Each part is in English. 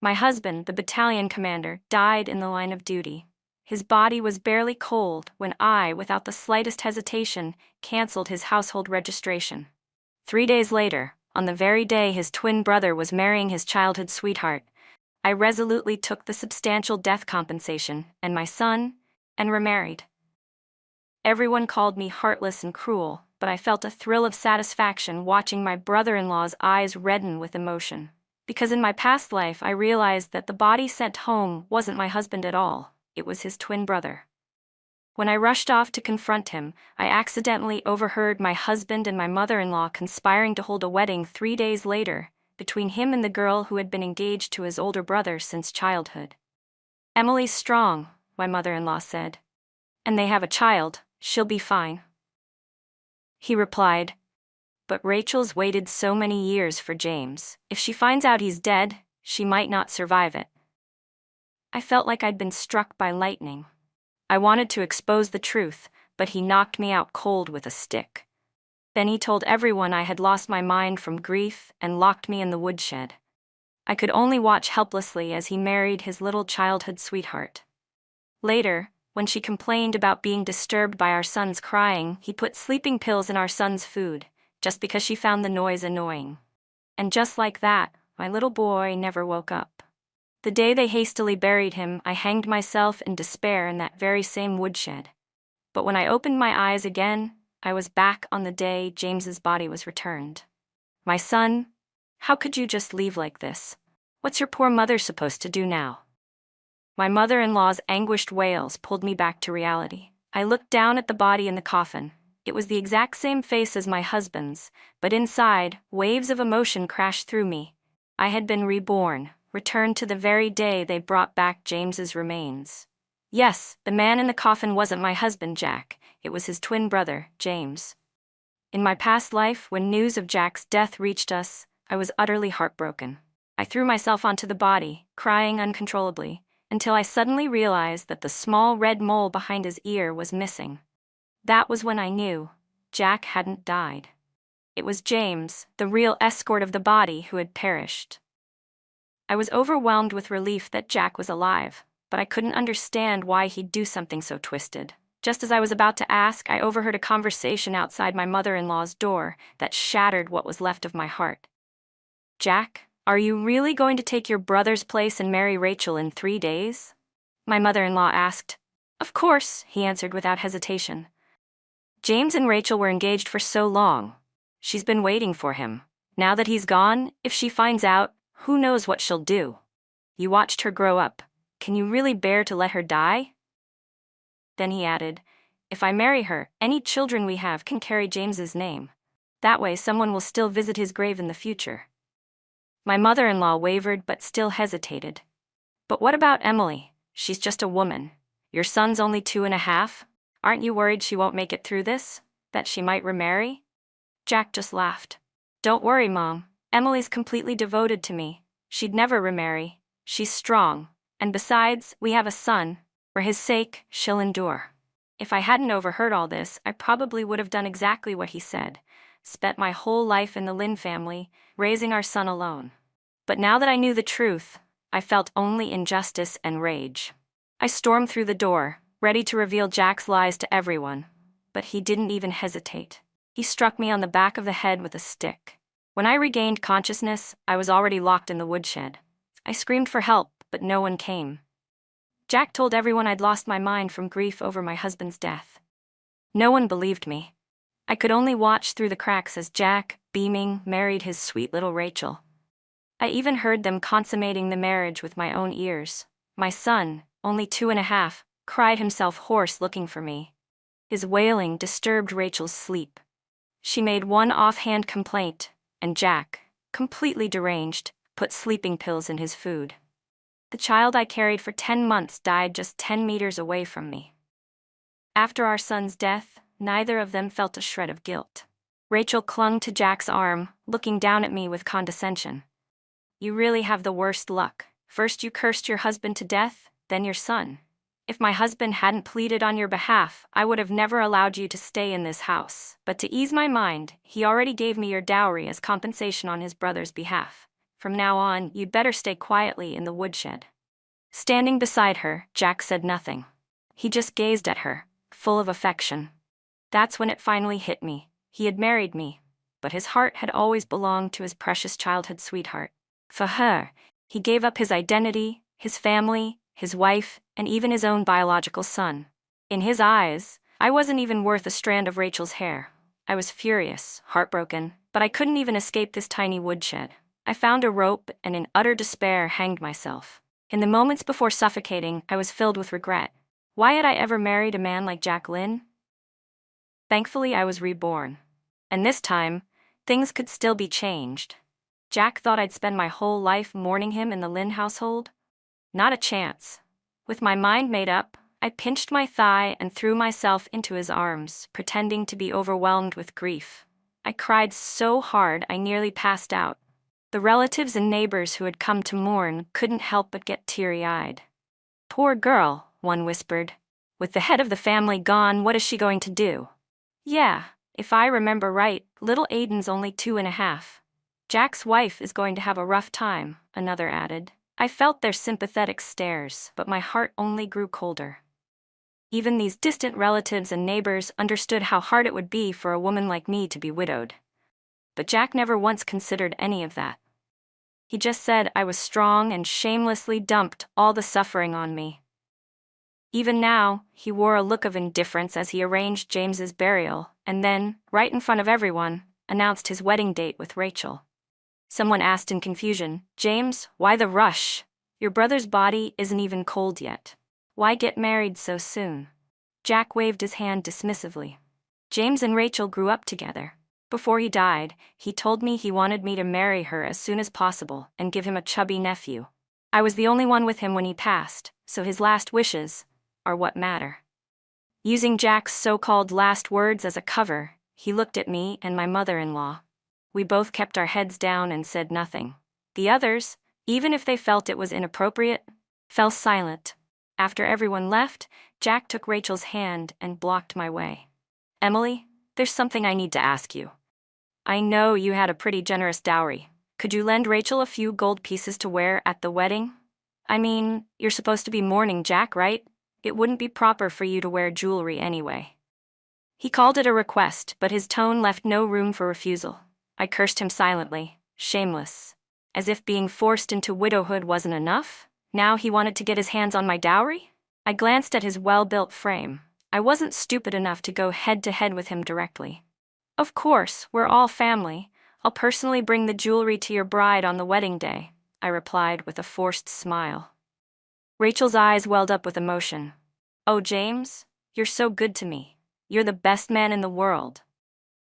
My husband, the battalion commander, died in the line of duty. His body was barely cold when I, without the slightest hesitation, canceled his household registration. 3 days later, on the very day his twin brother was marrying his childhood sweetheart, I resolutely took the substantial death compensation and my son, and remarried. Everyone called me heartless and cruel, but I felt a thrill of satisfaction watching my brother-in-law's eyes redden with emotion. Because in my past life I realized that the body sent home wasn't my husband at all, it was his twin brother. When I rushed off to confront him, I accidentally overheard my husband and my mother-in-law conspiring to hold a wedding 3 days later, between him and the girl who had been engaged to his older brother since childhood. "Emily's strong," my mother-in-law said. "And they have a child, she'll be fine." He replied, "But Rachel's waited so many years for James. If she finds out he's dead, she might not survive it." I felt like I'd been struck by lightning. I wanted to expose the truth, but he knocked me out cold with a stick. Then he told everyone I had lost my mind from grief and locked me in the woodshed. I could only watch helplessly as he married his little childhood sweetheart. Later, when she complained about being disturbed by our son's crying, he put sleeping pills in our son's food, just because she found the noise annoying. And just like that, my little boy never woke up. The day they hastily buried him, I hanged myself in despair in that very same woodshed. But when I opened my eyes again, I was back on the day James's body was returned. "My son, how could you just leave like this? What's your poor mother supposed to do now?" My mother-in-law's anguished wails pulled me back to reality. I looked down at the body in the coffin. It was the exact same face as my husband's, but inside, waves of emotion crashed through me. I had been reborn, returned to the very day they brought back James's remains. Yes, the man in the coffin wasn't my husband, Jack. It was his twin brother, James. In my past life, when news of Jack's death reached us, I was utterly heartbroken. I threw myself onto the body, crying uncontrollably, until I suddenly realized that the small red mole behind his ear was missing. That was when I knew Jack hadn't died. It was James, the real escort of the body, who had perished. I was overwhelmed with relief that Jack was alive, but I couldn't understand why he'd do something so twisted. Just as I was about to ask, I overheard a conversation outside my mother-in-law's door that shattered what was left of my heart. "Jack, are you really going to take your brother's place and marry Rachel in 3 days?" my mother-in-law asked. "Of course," he answered without hesitation. "James and Rachel were engaged for so long. She's been waiting for him. Now that he's gone, if she finds out, who knows what she'll do? You watched her grow up. Can you really bear to let her die?" Then he added, "If I marry her, any children we have can carry James's name. That way someone will still visit his grave in the future." My mother-in-law wavered but still hesitated. "But what about Emily? She's just a woman. Your son's only 2.5. Aren't you worried she won't make it through this? That she might remarry?" Jack just laughed. "Don't worry, Mom. Emily's completely devoted to me. She'd never remarry. She's strong. And besides, we have a son. For his sake, she'll endure." If I hadn't overheard all this, I probably would have done exactly what he said. Spent my whole life in the Lynn family, raising our son alone. But now that I knew the truth, I felt only injustice and rage. I stormed through the door, ready to reveal Jack's lies to everyone. But he didn't even hesitate. He struck me on the back of the head with a stick. When I regained consciousness, I was already locked in the woodshed. I screamed for help, but no one came. Jack told everyone I'd lost my mind from grief over my husband's death. No one believed me. I could only watch through the cracks as Jack, beaming, married his sweet little Rachel. I even heard them consummating the marriage with my own ears. My son, only 2.5, cried himself hoarse looking for me. His wailing disturbed Rachel's sleep. She made one offhand complaint, and Jack, completely deranged, put sleeping pills in his food. The child I carried for 10 months died just 10 meters away from me. After our son's death, neither of them felt a shred of guilt. Rachel clung to Jack's arm, looking down at me with condescension. "You really have the worst luck. First you cursed your husband to death, then your son. If my husband hadn't pleaded on your behalf, I would have never allowed you to stay in this house. But to ease my mind, he already gave me your dowry as compensation on his brother's behalf. From now on, you'd better stay quietly in the woodshed. Standing beside her, Jack said nothing. He just gazed at her, full of affection. That's when it finally hit me. He had married me, but his heart had always belonged to his precious childhood sweetheart. For her, he gave up his identity, his family, his wife, and even his own biological son. In his eyes, I wasn't even worth a strand of Rachel's hair. I was furious, heartbroken, but I couldn't even escape this tiny woodshed. I found a rope and in utter despair hanged myself. In the moments before suffocating, I was filled with regret. Why had I ever married a man like Jack Lynn? Thankfully, I was reborn. And this time, things could still be changed. Jack thought I'd spend my whole life mourning him in the Lynn household? Not a chance. With my mind made up, I pinched my thigh and threw myself into his arms, pretending to be overwhelmed with grief. I cried so hard I nearly passed out. The relatives and neighbors who had come to mourn couldn't help but get teary-eyed. "Poor girl," one whispered. "With the head of the family gone, what is she going to do?" "Yeah, if I remember right, little Aiden's only 2.5. Jack's wife is going to have a rough time," another added. I felt their sympathetic stares, but my heart only grew colder. Even these distant relatives and neighbors understood how hard it would be for a woman like me to be widowed. But Jack never once considered any of that. He just said I was strong and shamelessly dumped all the suffering on me. Even now, he wore a look of indifference as he arranged James's burial, and then, right in front of everyone, announced his wedding date with Rachel. Someone asked in confusion, "James, why the rush? Your brother's body isn't even cold yet. Why get married so soon?" Jack waved his hand dismissively. "James and Rachel grew up together. Before he died, he told me he wanted me to marry her as soon as possible and give him a chubby nephew. I was the only one with him when he passed, so his last wishes are what matter." Using Jack's so-called last words as a cover, he looked at me and my mother-in-law. We both kept our heads down and said nothing. The others, even if they felt it was inappropriate, fell silent. After everyone left, Jack took Rachel's hand and blocked my way. "Emily, there's something I need to ask you. I know you had a pretty generous dowry. Could you lend Rachel a few gold pieces to wear at the wedding? I mean, you're supposed to be mourning Jack, right? It wouldn't be proper for you to wear jewelry anyway." He called it a request, but his tone left no room for refusal. I cursed him silently, shameless. As if being forced into widowhood wasn't enough, now he wanted to get his hands on my dowry? I glanced at his well-built frame. I wasn't stupid enough to go head-to-head with him directly. "Of course, we're all family. I'll personally bring the jewelry to your bride on the wedding day," I replied with a forced smile. Rachel's eyes welled up with emotion. "Oh, James, you're so good to me. You're the best man in the world."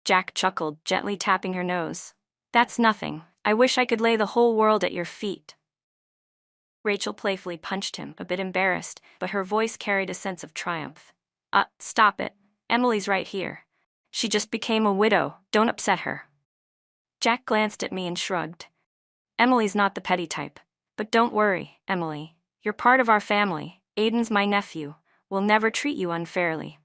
Jack chuckled, gently tapping her nose. "That's nothing. I wish I could lay the whole world at your feet." Rachel playfully punched him, a bit embarrassed, but her voice carried a sense of triumph. Stop it. Emily's right here. She just became a widow. Don't upset her." Jack glanced at me and shrugged. "Emily's not the petty type. But don't worry, Emily. You're part of our family. Aiden's my nephew. We'll never treat you unfairly."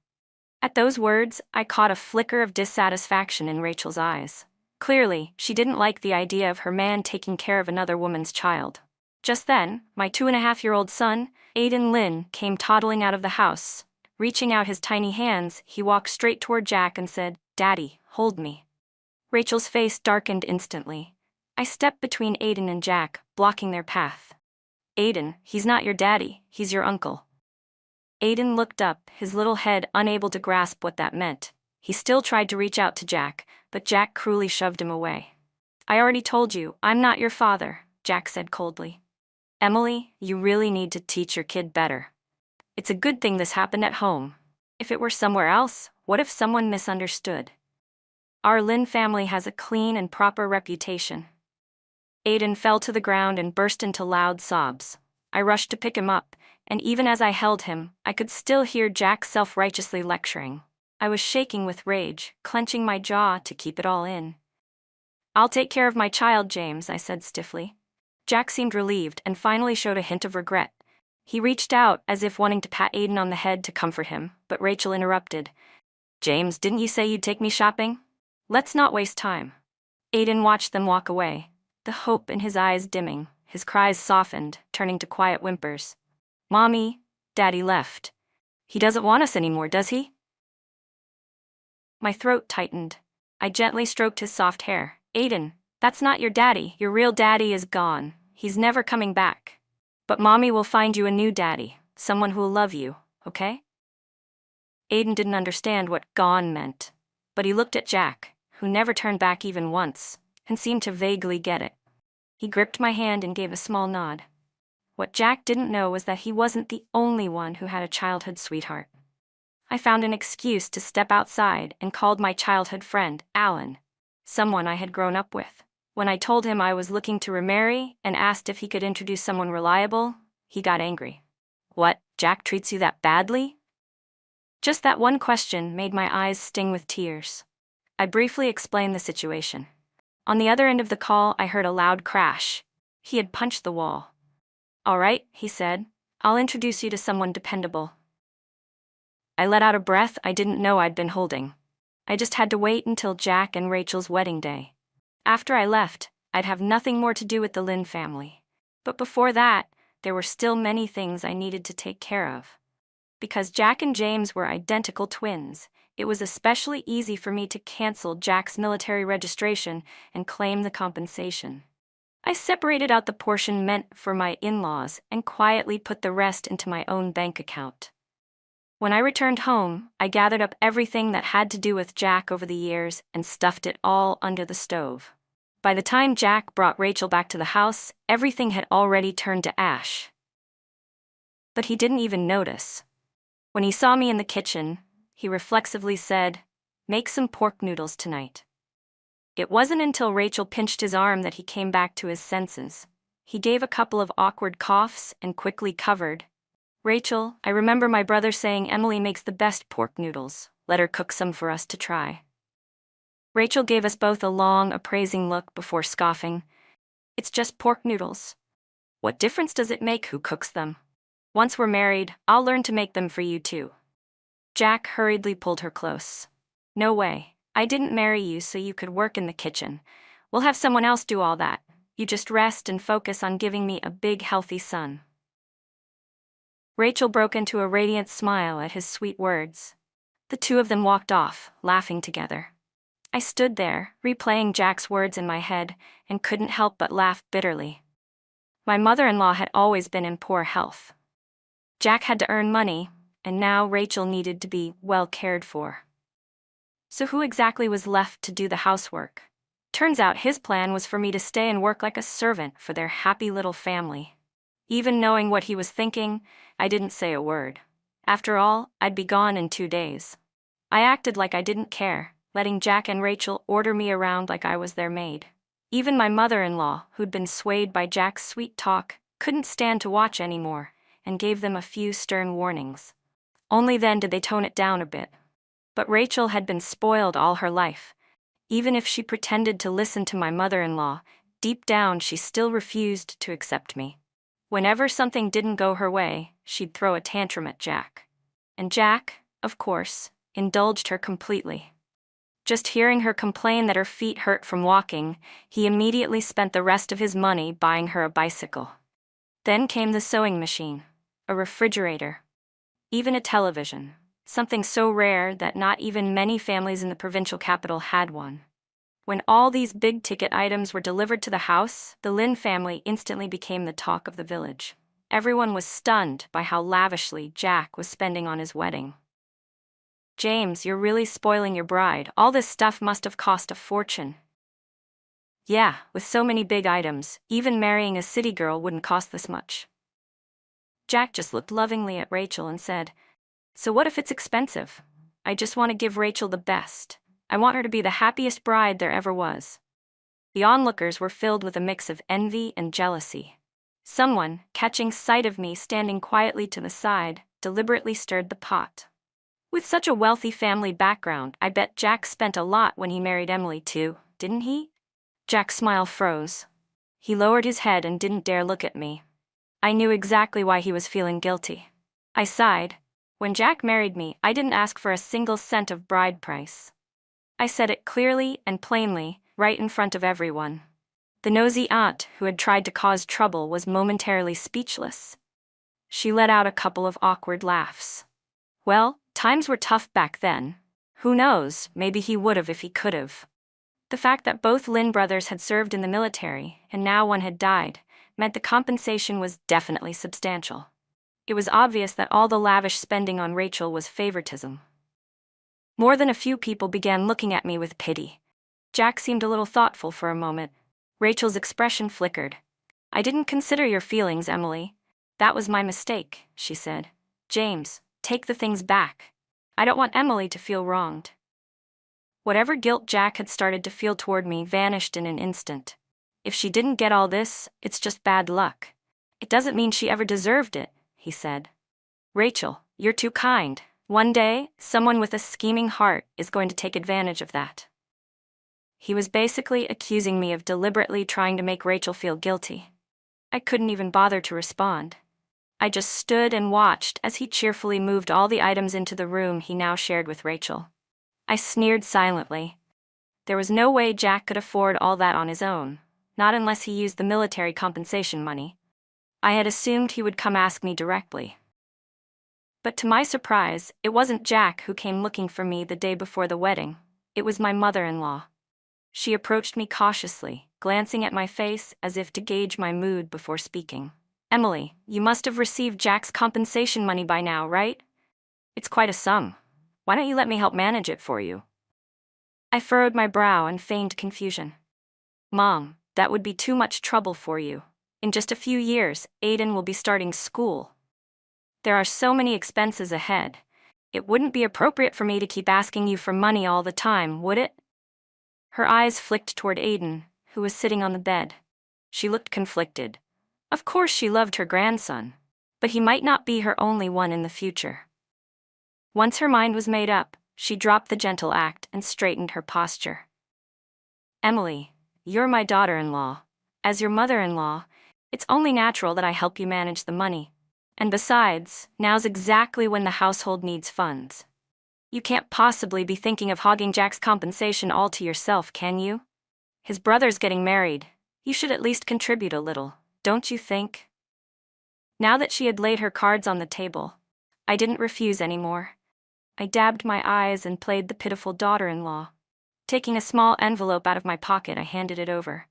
At those words, I caught a flicker of dissatisfaction in Rachel's eyes. Clearly, she didn't like the idea of her man taking care of another woman's child. Just then, my 2.5-year-old son, Aiden Lynn, came toddling out of the house. Reaching out his tiny hands, he walked straight toward Jack and said, "Daddy, hold me." Rachel's face darkened instantly. I stepped between Aiden and Jack, blocking their path. "Aiden, he's not your daddy, he's your uncle." Aiden looked up, his little head unable to grasp what that meant. He still tried to reach out to Jack, but Jack cruelly shoved him away. "I already told you, I'm not your father," Jack said coldly. "Emily, you really need to teach your kid better. It's a good thing this happened at home. If it were somewhere else, what if someone misunderstood? Our Lynn family has a clean and proper reputation." Aiden fell to the ground and burst into loud sobs. I rushed to pick him up, and even as I held him, I could still hear Jack self-righteously lecturing. I was shaking with rage, clenching my jaw to keep it all in. "I'll take care of my child, James," I said stiffly. Jack seemed relieved and finally showed a hint of regret. He reached out as if wanting to pat Aiden on the head to comfort him, but Rachel interrupted. "James, didn't you say you'd take me shopping? Let's not waste time." Aiden watched them walk away. the hope in his eyes dimming, his cries softened, turning to quiet whimpers. "Mommy, Daddy left. He doesn't want us anymore, does he?" My throat tightened. I gently stroked his soft hair. "Aiden, that's not your daddy. Your real daddy is gone. He's never coming back. But Mommy will find you a new daddy, someone who'll love you, okay?" Aiden didn't understand what gone meant, but he looked at Jack, who never turned back even once, and seemed to vaguely get it. He gripped my hand and gave a small nod. What Jack didn't know was that he wasn't the only one who had a childhood sweetheart. I found an excuse to step outside and called my childhood friend, Alan, someone I had grown up with. When I told him I was looking to remarry and asked if he could introduce someone reliable, he got angry. "What, Jack treats you that badly?" Just that one question made my eyes sting with tears. I briefly explained the situation. On the other end of the call, I heard a loud crash. He had punched the wall. "All right," he said. "I'll introduce you to someone dependable." I let out a breath I didn't know I'd been holding. I just had to wait until Jack and Rachel's wedding day. After I left, I'd have nothing more to do with the Lynn family. But before that, there were still many things I needed to take care of. Because Jack and James were identical twins, it was especially easy for me to cancel Jack's military registration and claim the compensation. I separated out the portion meant for my in-laws and quietly put the rest into my own bank account. When I returned home, I gathered up everything that had to do with Jack over the years and stuffed it all under the stove. By the time Jack brought Rachel back to the house, everything had already turned to ash. But he didn't even notice. When he saw me in the kitchen, he reflexively said, "Make some pork noodles tonight." It wasn't until Rachel pinched his arm that he came back to his senses. He gave a couple of awkward coughs and quickly covered. "Rachel, I remember my brother saying Emily makes the best pork noodles. Let her cook some for us to try." Rachel gave us both a long, appraising look before scoffing. "It's just pork noodles. What difference does it make who cooks them? Once we're married, I'll learn to make them for you too." Jack hurriedly pulled her close. "No way. I didn't marry you so you could work in the kitchen. We'll have someone else do all that. You just rest and focus on giving me a big, healthy son." Rachel broke into a radiant smile at his sweet words. The two of them walked off, laughing together. I stood there, replaying Jack's words in my head, and couldn't help but laugh bitterly. My mother-in-law had always been in poor health. Jack had to earn money, and now Rachel needed to be well cared for. So who exactly was left to do the housework? Turns out his plan was for me to stay and work like a servant for their happy little family. Even knowing what he was thinking, I didn't say a word. After all, I'd be gone in 2 days. I acted like I didn't care, letting Jack and Rachel order me around like I was their maid. Even my mother-in-law, who'd been swayed by Jack's sweet talk, couldn't stand to watch anymore, and gave them a few stern warnings. Only then did they tone it down a bit. But Rachel had been spoiled all her life. Even if she pretended to listen to my mother-in-law, deep down she still refused to accept me. Whenever something didn't go her way, she'd throw a tantrum at Jack. And Jack, of course, indulged her completely. Just hearing her complain that her feet hurt from walking, he immediately spent the rest of his money buying her a bicycle. Then came the sewing machine, a refrigerator, even a television, something so rare that not even many families in the provincial capital had one. When all these big-ticket items were delivered to the house, the Lynn family instantly became the talk of the village. Everyone was stunned by how lavishly Jack was spending on his wedding. "James, you're really spoiling your bride. All this stuff must have cost a fortune." "Yeah, with so many big items, even marrying a city girl wouldn't cost this much." Jack just looked lovingly at Rachel and said, "So what if it's expensive? I just want to give Rachel the best. I want her to be the happiest bride there ever was." The onlookers were filled with a mix of envy and jealousy. Someone, catching sight of me standing quietly to the side, deliberately stirred the pot. With such a wealthy family background, I bet Jack spent a lot when he married Emily too, didn't he? Jack's smile froze. He lowered his head and didn't dare look at me. I knew exactly why he was feeling guilty. I sighed. When Jack married me, I didn't ask for a single cent of bride price. I said it clearly and plainly, right in front of everyone. The nosy aunt who had tried to cause trouble was momentarily speechless. She let out a couple of awkward laughs. Well, times were tough back then. Who knows, maybe he would've if he could've. The fact that both Lin brothers had served in the military, and now one had died, meant the compensation was definitely substantial. It was obvious that all the lavish spending on Rachel was favoritism. More than a few people began looking at me with pity. Jack seemed a little thoughtful for a moment. Rachel's expression flickered. "I didn't consider your feelings, Emily. That was my mistake," she said. "James, take the things back. I don't want Emily to feel wronged." Whatever guilt Jack had started to feel toward me vanished in an instant. "If she didn't get all this, it's just bad luck. It doesn't mean she ever deserved it," he said. "Rachel, you're too kind. One day, someone with a scheming heart is going to take advantage of that." He was basically accusing me of deliberately trying to make Rachel feel guilty. I couldn't even bother to respond. I just stood and watched as he cheerfully moved all the items into the room he now shared with Rachel. I sneered silently. There was no way Jack could afford all that on his own, not unless he used the military compensation money. I had assumed he would come ask me directly. But to my surprise, it wasn't Jack who came looking for me the day before the wedding. It was my mother-in-law. She approached me cautiously, glancing at my face as if to gauge my mood before speaking. "Emily, you must have received Jack's compensation money by now, right? It's quite a sum. Why don't you let me help manage it for you?" I furrowed my brow and feigned confusion. "Mom, that would be too much trouble for you. In just a few years, Aiden will be starting school. There are so many expenses ahead. It wouldn't be appropriate for me to keep asking you for money all the time, would it?" Her eyes flicked toward Aiden, who was sitting on the bed. She looked conflicted. Of course she loved her grandson, but he might not be her only one in the future. Once her mind was made up, she dropped the gentle act and straightened her posture. "Emily, you're my daughter-in-law. As your mother-in-law, it's only natural that I help you manage the money. And besides, now's exactly when the household needs funds. You can't possibly be thinking of hogging Jack's compensation all to yourself, can you? His brother's getting married. You should at least contribute a little, don't you think?" Now that she had laid her cards on the table, I didn't refuse anymore. I dabbed my eyes and played the pitiful daughter-in-law. Taking a small envelope out of my pocket, I handed it over.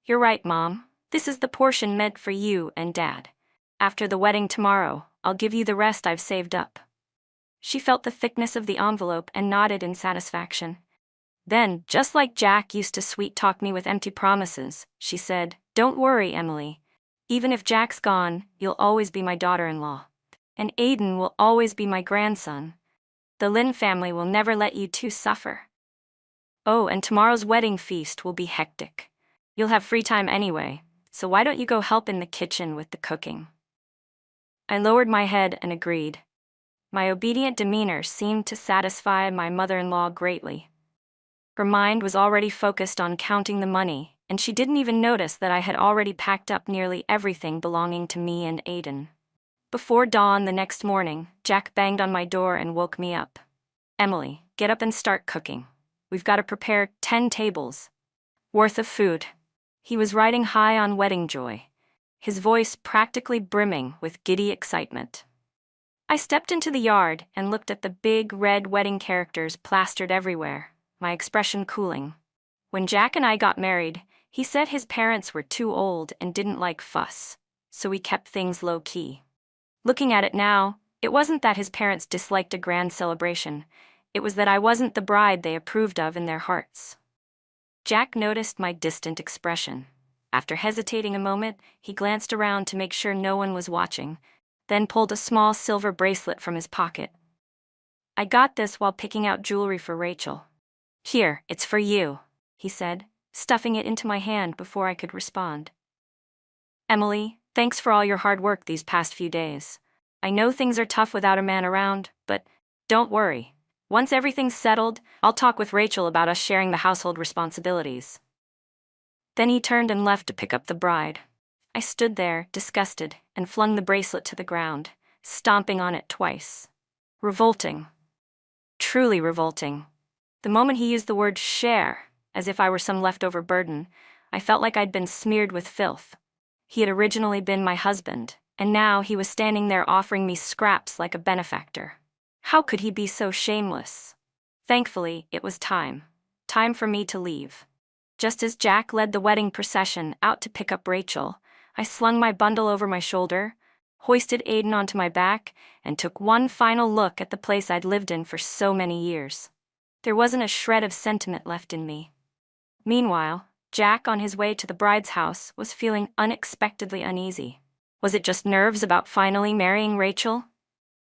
"You're right, Mom. This is the portion meant for you and Dad. After the wedding tomorrow, I'll give you the rest I've saved up." She felt the thickness of the envelope and nodded in satisfaction. Then, just like Jack used to sweet-talk me with empty promises, she said, "Don't worry, Emily. Even if Jack's gone, you'll always be my daughter-in-law. And Aiden will always be my grandson. The Lin family will never let you two suffer. Oh, and tomorrow's wedding feast will be hectic. You'll have free time anyway, so why don't you go help in the kitchen with the cooking?" I lowered my head and agreed. My obedient demeanor seemed to satisfy my mother-in-law greatly. Her mind was already focused on counting the money, and she didn't even notice that I had already packed up nearly everything belonging to me and Aiden. Before dawn the next morning, Jack banged on my door and woke me up. "Emily, get up and start cooking. We've got to prepare 10 tables worth of food." He was riding high on wedding joy, his voice practically brimming with giddy excitement. I stepped into the yard and looked at the big red wedding characters plastered everywhere, my expression cooling. When Jack and I got married, he said his parents were too old and didn't like fuss, so we kept things low-key. Looking at it now, it wasn't that his parents disliked a grand celebration, it was that I wasn't the bride they approved of in their hearts. Jack noticed my distant expression. After hesitating a moment, he glanced around to make sure no one was watching, then pulled a small silver bracelet from his pocket. "I got this while picking out jewelry for Rachel. Here, it's for you," he said, stuffing it into my hand before I could respond. "Emily, thanks for all your hard work these past few days. I know things are tough without a man around, but don't worry. Once everything's settled, I'll talk with Rachel about us sharing the household responsibilities." Then he turned and left to pick up the bride. I stood there, disgusted, and flung the bracelet to the ground, stomping on it twice. Revolting. Truly revolting. The moment he used the word share, as if I were some leftover burden, I felt like I'd been smeared with filth. He had originally been my husband, and now he was standing there offering me scraps like a benefactor. How could he be so shameless? Thankfully, it was time. Time for me to leave. Just as Jack led the wedding procession out to pick up Rachel, I slung my bundle over my shoulder, hoisted Aiden onto my back, and took one final look at the place I'd lived in for so many years. There wasn't a shred of sentiment left in me. Meanwhile, Jack, on his way to the bride's house, was feeling unexpectedly uneasy. Was it just nerves about finally marrying Rachel?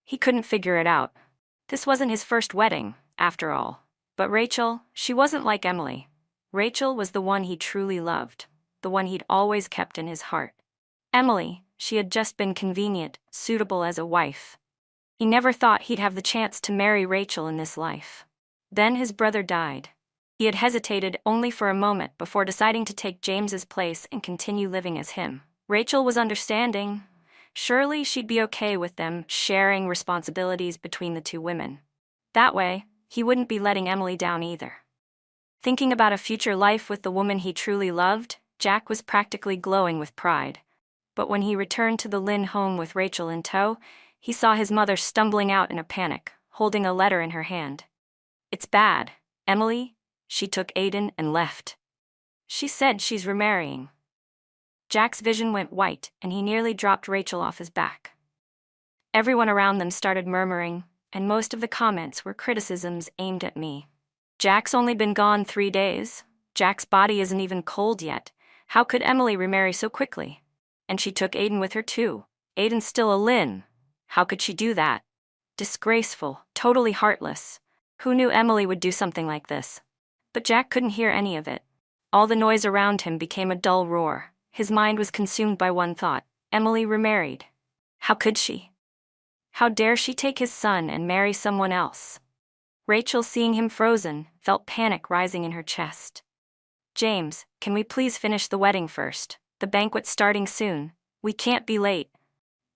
He couldn't figure it out. This wasn't his first wedding, after all. But Rachel, she wasn't like Emily. Rachel was the one he truly loved, the one he'd always kept in his heart. Emily, she had just been convenient, suitable as a wife. He never thought he'd have the chance to marry Rachel in this life. Then his brother died. He had hesitated only for a moment before deciding to take James's place and continue living as him. Rachel was understanding. Surely she'd be okay with them sharing responsibilities between the two women. That way, he wouldn't be letting Emily down either. Thinking about a future life with the woman he truly loved, Jack was practically glowing with pride. But when he returned to the Lynn home with Rachel in tow, he saw his mother stumbling out in a panic, holding a letter in her hand. "It's bad, Emily." She took Aiden and left. "She said she's remarrying." Jack's vision went white, and he nearly dropped Rachel off his back. Everyone around them started murmuring, and most of the comments were criticisms aimed at me. "Jack's only been gone 3 days. Jack's body isn't even cold yet. How could Emily remarry so quickly? And she took Aiden with her too. Aiden's still a Lynn. How could she do that? Disgraceful, totally heartless. Who knew Emily would do something like this?" But Jack couldn't hear any of it. All the noise around him became a dull roar. His mind was consumed by one thought: Emily remarried. How could she? How dare she take his son and marry someone else? Rachel, seeing him frozen, felt panic rising in her chest. "James, can we please finish the wedding first? The banquet's starting soon. We can't be late."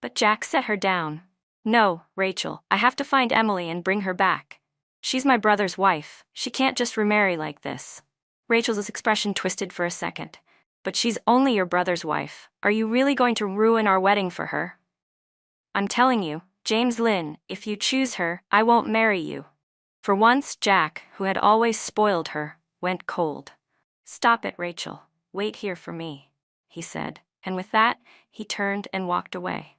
But Jack set her down. "No, Rachel, I have to find Emily and bring her back. She's my brother's wife. She can't just remarry like this." Rachel's expression twisted for a second. "But she's only your brother's wife. Are you really going to ruin our wedding for her?" "I'm telling you, James Lynn, if you choose her, I won't marry you." For once, Jack, who had always spoiled her, went cold. "Stop it, Rachel. Wait here for me," he said, and with that, he turned and walked away.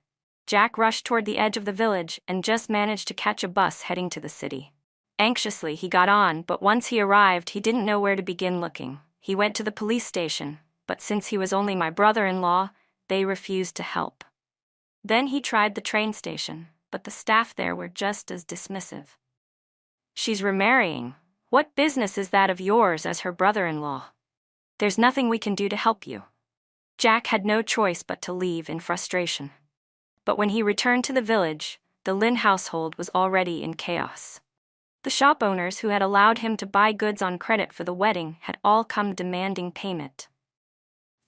Jack rushed toward the edge of the village and just managed to catch a bus heading to the city. Anxiously, he got on, but once he arrived, he didn't know where to begin looking. He went to the police station, but since he was only my brother-in-law, they refused to help. Then he tried the train station, but the staff there were just as dismissive. "She's remarrying. What business is that of yours as her brother-in-law? There's nothing we can do to help you." Jack had no choice but to leave in frustration. But when he returned to the village, the Lynn household was already in chaos. The shop owners who had allowed him to buy goods on credit for the wedding had all come demanding payment.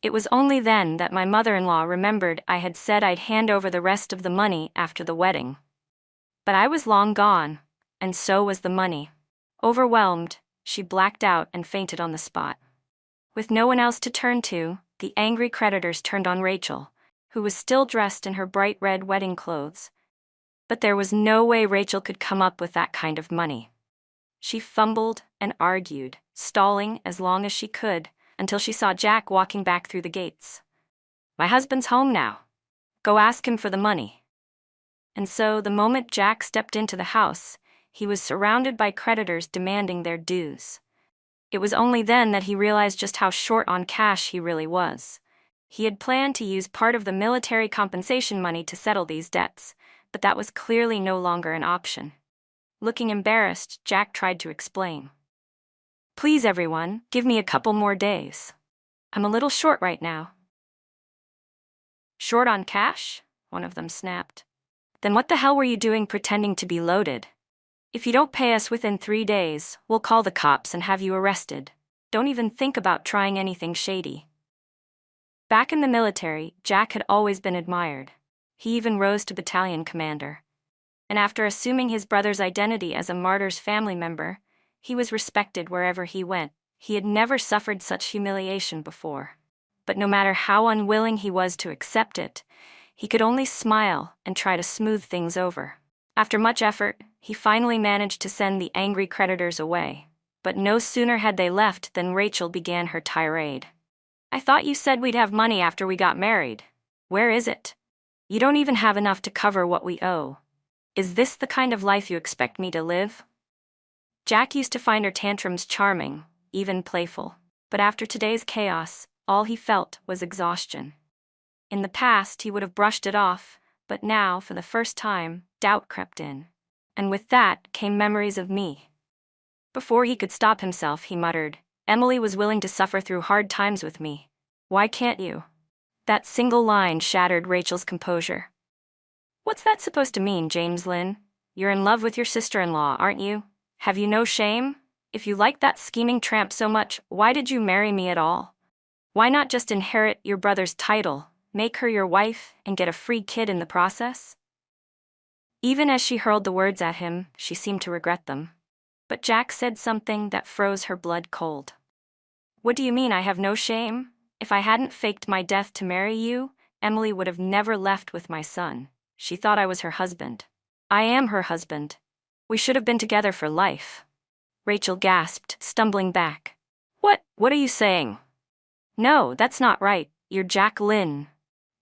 It was only then that my mother-in-law remembered I had said I'd hand over the rest of the money after the wedding. But I was long gone, and so was the money. Overwhelmed, she blacked out and fainted on the spot. With no one else to turn to, the angry creditors turned on Rachel, who was still dressed in her bright red wedding clothes. But there was no way Rachel could come up with that kind of money. She fumbled and argued, stalling as long as she could, until she saw Jack walking back through the gates. "My husband's home now. Go ask him for the money." And so, the moment Jack stepped into the house, he was surrounded by creditors demanding their dues. It was only then that he realized just how short on cash he really was. He had planned to use part of the military compensation money to settle these debts, but that was clearly no longer an option. Looking embarrassed, Jack tried to explain. "Please, everyone, give me a couple more days. I'm a little short right now." "Short on cash?" one of them snapped. "Then what the hell were you doing pretending to be loaded? If you don't pay us within 3 days, we'll call the cops and have you arrested. Don't even think about trying anything shady." Back in the military, Jack had always been admired. He even rose to battalion commander. And after assuming his brother's identity as a martyr's family member, he was respected wherever he went. He had never suffered such humiliation before. But no matter how unwilling he was to accept it, he could only smile and try to smooth things over. After much effort, he finally managed to send the angry creditors away. But no sooner had they left than Rachel began her tirade. "I thought you said we'd have money after we got married. Where is it? You don't even have enough to cover what we owe. Is this the kind of life you expect me to live?" Jack used to find her tantrums charming, even playful. But after today's chaos, all he felt was exhaustion. In the past, he would have brushed it off, but now, for the first time, doubt crept in. And with that came memories of me. Before he could stop himself, he muttered, "Emily was willing to suffer through hard times with me. Why can't you?" That single line shattered Rachel's composure. "What's that supposed to mean, James Lynn? You're in love with your sister-in-law, aren't you? Have you no shame? If you liked that scheming tramp so much, why did you marry me at all? Why not just inherit your brother's title, make her your wife, and get a free kid in the process?" Even as she hurled the words at him, she seemed to regret them. But Jack said something that froze her blood cold. "What do you mean I have no shame? If I hadn't faked my death to marry you, Emily would have never left with my son. She thought I was her husband. I am her husband. We should have been together for life." Rachel gasped, stumbling back. What are you saying?" "No, that's not right. You're Jack Lynn."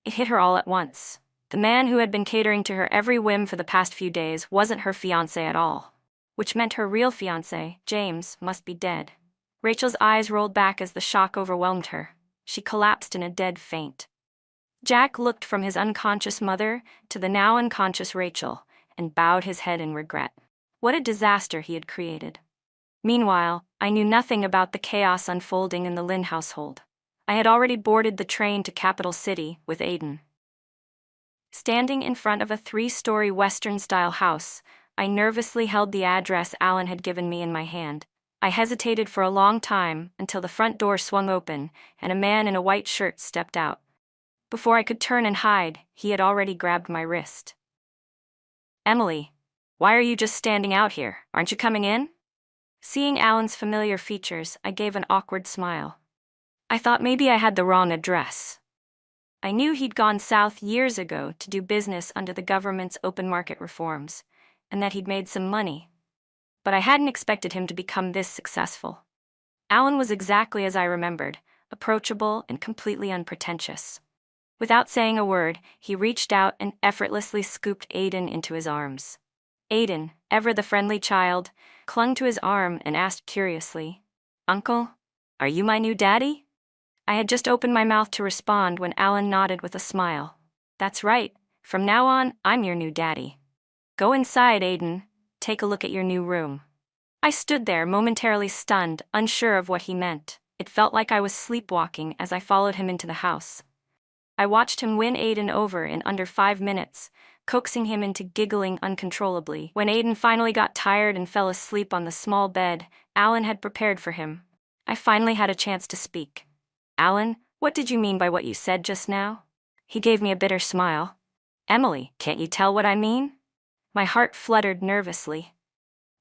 It hit her all at once. The man who had been catering to her every whim for the past few days wasn't her fiancé at all. Which meant her real fiancé, James, must be dead. Rachel's eyes rolled back as the shock overwhelmed her. She collapsed in a dead faint. Jack looked from his unconscious mother to the now unconscious Rachel and bowed his head in regret. What a disaster he had created. Meanwhile, I knew nothing about the chaos unfolding in the Lynn household. I had already boarded the train to Capital City with Aiden. Standing in front of a 3-story Western-style house, I nervously held the address Alan had given me in my hand. I hesitated for a long time until the front door swung open and a man in a white shirt stepped out. Before I could turn and hide, he had already grabbed my wrist. "Emily, why are you just standing out here? Aren't you coming in?" Seeing Alan's familiar features, I gave an awkward smile. I thought maybe I had the wrong address. I knew he'd gone south years ago to do business under the government's open market reforms, and that he'd made some money. But I hadn't expected him to become this successful. Alan was exactly as I remembered, approachable and completely unpretentious. Without saying a word, he reached out and effortlessly scooped Aiden into his arms. Aiden, ever the friendly child, clung to his arm and asked curiously, "Uncle, are you my new daddy?" I had just opened my mouth to respond when Alan nodded with a smile. "That's right. From now on, I'm your new daddy. Go inside, Aiden. Take a look at your new room." I stood there, momentarily stunned, unsure of what he meant. It felt like I was sleepwalking as I followed him into the house. I watched him win Aiden over in under 5 minutes, coaxing him into giggling uncontrollably. When Aiden finally got tired and fell asleep on the small bed Alan had prepared for him, I finally had a chance to speak. "Alan, what did you mean by what you said just now?" He gave me a bitter smile. "Emily, can't you tell what I mean?" My heart fluttered nervously.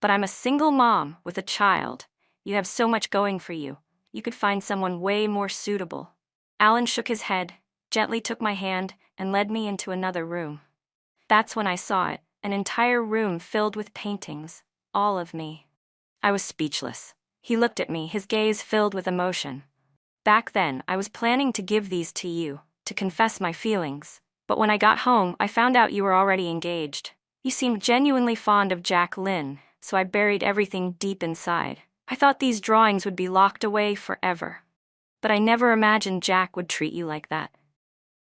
"But I'm a single mom with a child. You have so much going for you. You could find someone way more suitable." Alan shook his head, gently took my hand, and led me into another room. That's when I saw it, an entire room filled with paintings, all of me. I was speechless. He looked at me, his gaze filled with emotion. "Back then, I was planning to give these to you, to confess my feelings. But when I got home, I found out you were already engaged. You seemed genuinely fond of Jack Lynn, so I buried everything deep inside. I thought these drawings would be locked away forever. But I never imagined Jack would treat you like that.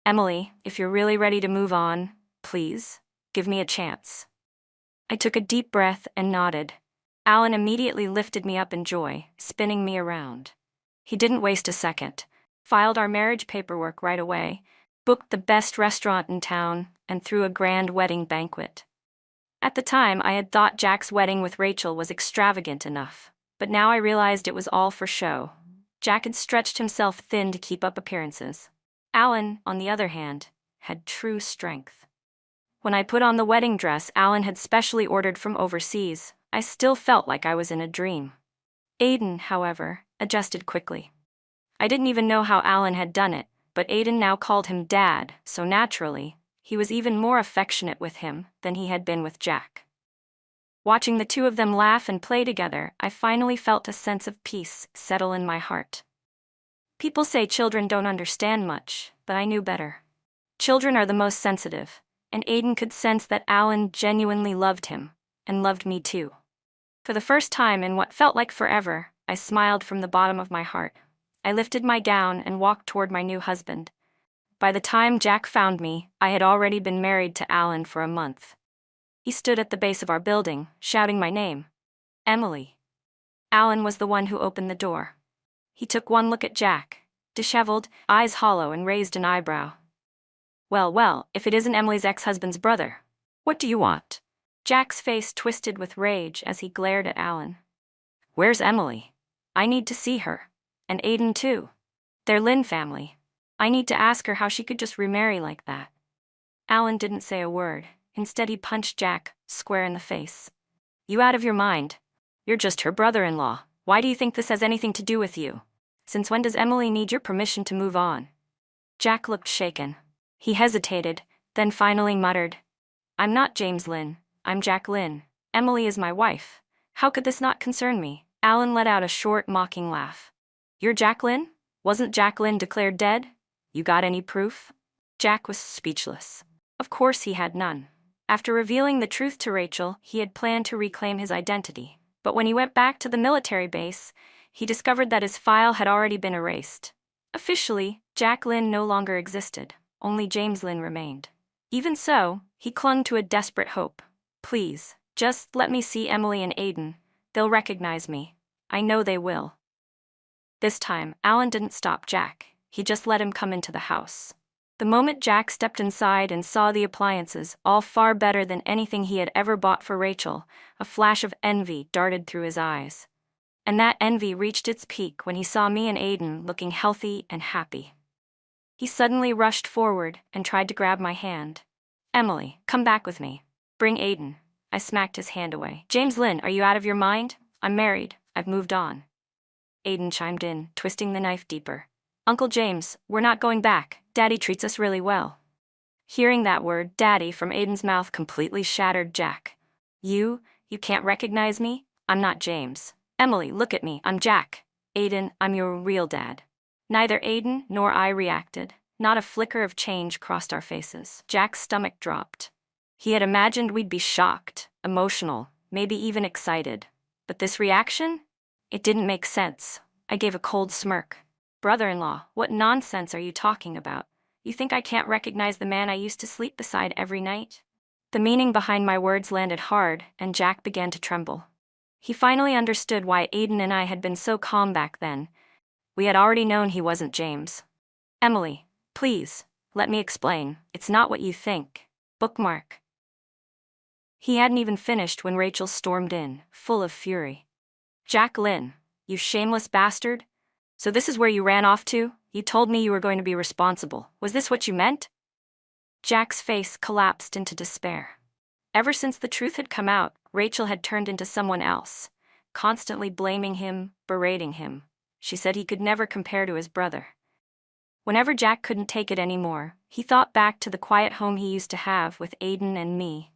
Emily, if you're really ready to move on, please, give me a chance." I took a deep breath and nodded. Alan immediately lifted me up in joy, spinning me around. He didn't waste a second, filed our marriage paperwork right away, booked the best restaurant in town, and threw a grand wedding banquet. At the time, I had thought Jack's wedding with Rachel was extravagant enough, but now I realized it was all for show. Jack had stretched himself thin to keep up appearances. Alan, on the other hand, had true strength. When I put on the wedding dress Alan had specially ordered from overseas, I still felt like I was in a dream. Aiden, however, adjusted quickly. I didn't even know how Alan had done it, but Aiden now called him Dad, so naturally, he was even more affectionate with him than he had been with Jack. Watching the two of them laugh and play together, I finally felt a sense of peace settle in my heart. People say children don't understand much, but I knew better. Children are the most sensitive, and Aiden could sense that Alan genuinely loved him, and loved me too. For the first time in what felt like forever, I smiled from the bottom of my heart. I lifted my gown and walked toward my new husband. By the time Jack found me, I had already been married to Alan for a month. He stood at the base of our building, shouting my name. Emily. Alan was the one who opened the door. He took one look at Jack, disheveled, eyes hollow, and raised an eyebrow. Well, if it isn't Emily's ex-husband's brother. What do you want? Jack's face twisted with rage as he glared at Alan. Where's Emily? I need to see her. And Aiden too. They're Lynn family. I need to ask her how she could just remarry like that. Alan didn't say a word. Instead, he punched Jack square in the face. You out of your mind? You're just her brother-in-law. Why do you think this has anything to do with you? Since when does Emily need your permission to move on? Jack looked shaken. He hesitated, then finally muttered, I'm not James Lynn. I'm Jack Lynn. Emily is my wife. How could this not concern me? Alan let out a short, mocking laugh. You're Jack Lynn? Wasn't Jack Lynn declared dead? You got any proof? Jack was speechless. Of course he had none. After revealing the truth to Rachel, he had planned to reclaim his identity. But when he went back to the military base, he discovered that his file had already been erased. Officially, Jack Lynn no longer existed. Only James Lynn remained. Even so, he clung to a desperate hope. Please, just let me see Emily and Aiden. They'll recognize me. I know they will. This time, Alan didn't stop Jack. He just let him come into the house. The moment Jack stepped inside and saw the appliances, all far better than anything he had ever bought for Rachel, a flash of envy darted through his eyes. And that envy reached its peak when he saw me and Aiden looking healthy and happy. He suddenly rushed forward and tried to grab my hand. Emily, come back with me. Bring Aiden. I smacked his hand away. James Lynn, are you out of your mind? I'm married. I've moved on. Aiden chimed in, twisting the knife deeper. Uncle James, we're not going back. Daddy treats us really well. Hearing that word, Daddy, from Aiden's mouth completely shattered Jack. You can't recognize me? I'm not James. Emily, look at me. I'm Jack. Aiden, I'm your real dad. Neither Aiden nor I reacted. Not a flicker of change crossed our faces. Jack's stomach dropped. He had imagined we'd be shocked, emotional, maybe even excited. But this reaction? It didn't make sense. I gave a cold smirk. Brother-in-law, what nonsense are you talking about? You think I can't recognize the man I used to sleep beside every night? The meaning behind my words landed hard, and Jack began to tremble. He finally understood why Aiden and I had been so calm back then. We had already known he wasn't James. Emily, please, let me explain. It's not what you think. Bookmark. He hadn't even finished when Rachel stormed in, full of fury. Jack Lynn, you shameless bastard. So this is where you ran off to? You told me you were going to be responsible. Was this what you meant? Jack's face collapsed into despair. Ever since the truth had come out, Rachel had turned into someone else, constantly blaming him, berating him. She said he could never compare to his brother. Whenever Jack couldn't take it anymore, he thought back to the quiet home he used to have with Aiden and me.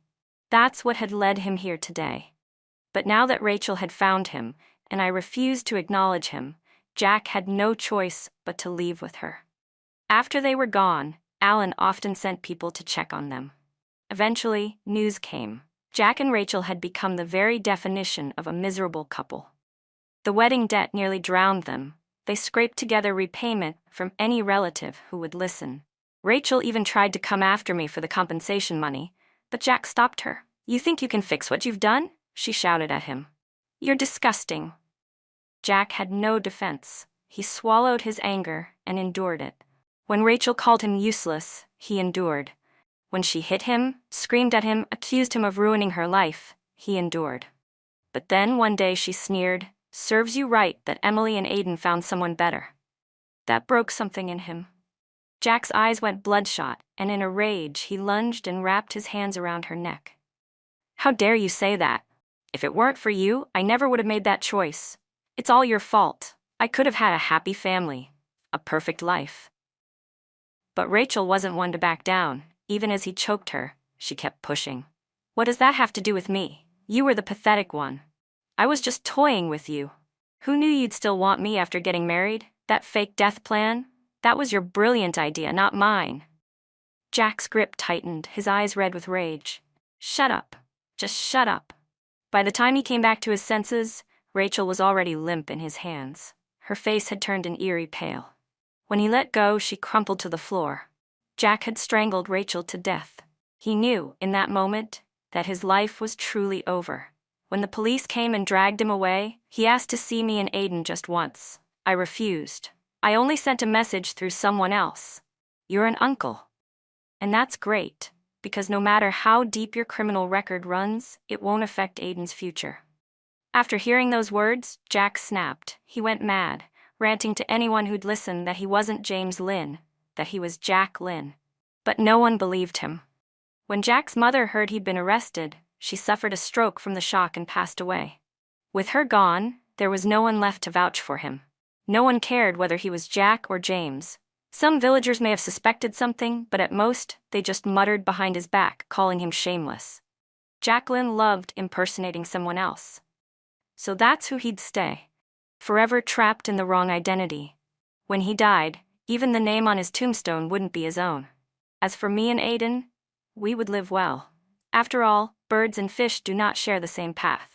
That's what had led him here today. But now that Rachel had found him, and I refused to acknowledge him, Jack had no choice but to leave with her. After they were gone, Alan often sent people to check on them. Eventually, news came. Jack and Rachel had become the very definition of a miserable couple. The wedding debt nearly drowned them. They scraped together repayment from any relative who would listen. Rachel even tried to come after me for the compensation money, but Jack stopped her. You think you can fix what you've done? She shouted at him. You're disgusting. Jack had no defense. He swallowed his anger and endured it. When Rachel called him useless, he endured. When she hit him, screamed at him, accused him of ruining her life, he endured. But then one day she sneered, "Serves you right that Emily and Aiden found someone better." That broke something in him. Jack's eyes went bloodshot, and in a rage he lunged and wrapped his hands around her neck. How dare you say that? If it weren't for you, I never would have made that choice. It's all your fault. I could have had a happy family, a perfect life. But Rachel wasn't one to back down. Even as he choked her, she kept pushing. What does that have to do with me? You were the pathetic one. I was just toying with you. Who knew you'd still want me after getting married? That fake death plan? That was your brilliant idea, not mine. Jack's grip tightened, his eyes red with rage. Shut up. Just shut up. By the time he came back to his senses, Rachel was already limp in his hands. Her face had turned an eerie pale. When he let go, she crumpled to the floor. Jack had strangled Rachel to death. He knew, in that moment, that his life was truly over. When the police came and dragged him away, he asked to see me and Aiden just once. I refused. I only sent a message through someone else. You're an uncle. And that's great, because no matter how deep your criminal record runs, it won't affect Aiden's future. After hearing those words, Jack snapped. He went mad, ranting to anyone who'd listen that he wasn't James Lynn, that he was Jack Lynn. But no one believed him. When Jack's mother heard he'd been arrested, she suffered a stroke from the shock and passed away. With her gone, there was no one left to vouch for him. No one cared whether he was Jack or James. Some villagers may have suspected something, but at most, they just muttered behind his back, calling him shameless. Jacqueline loved impersonating someone else. So that's who he'd stay. Forever trapped in the wrong identity. When he died, even the name on his tombstone wouldn't be his own. As for me and Aiden, we would live well. After all, birds and fish do not share the same path.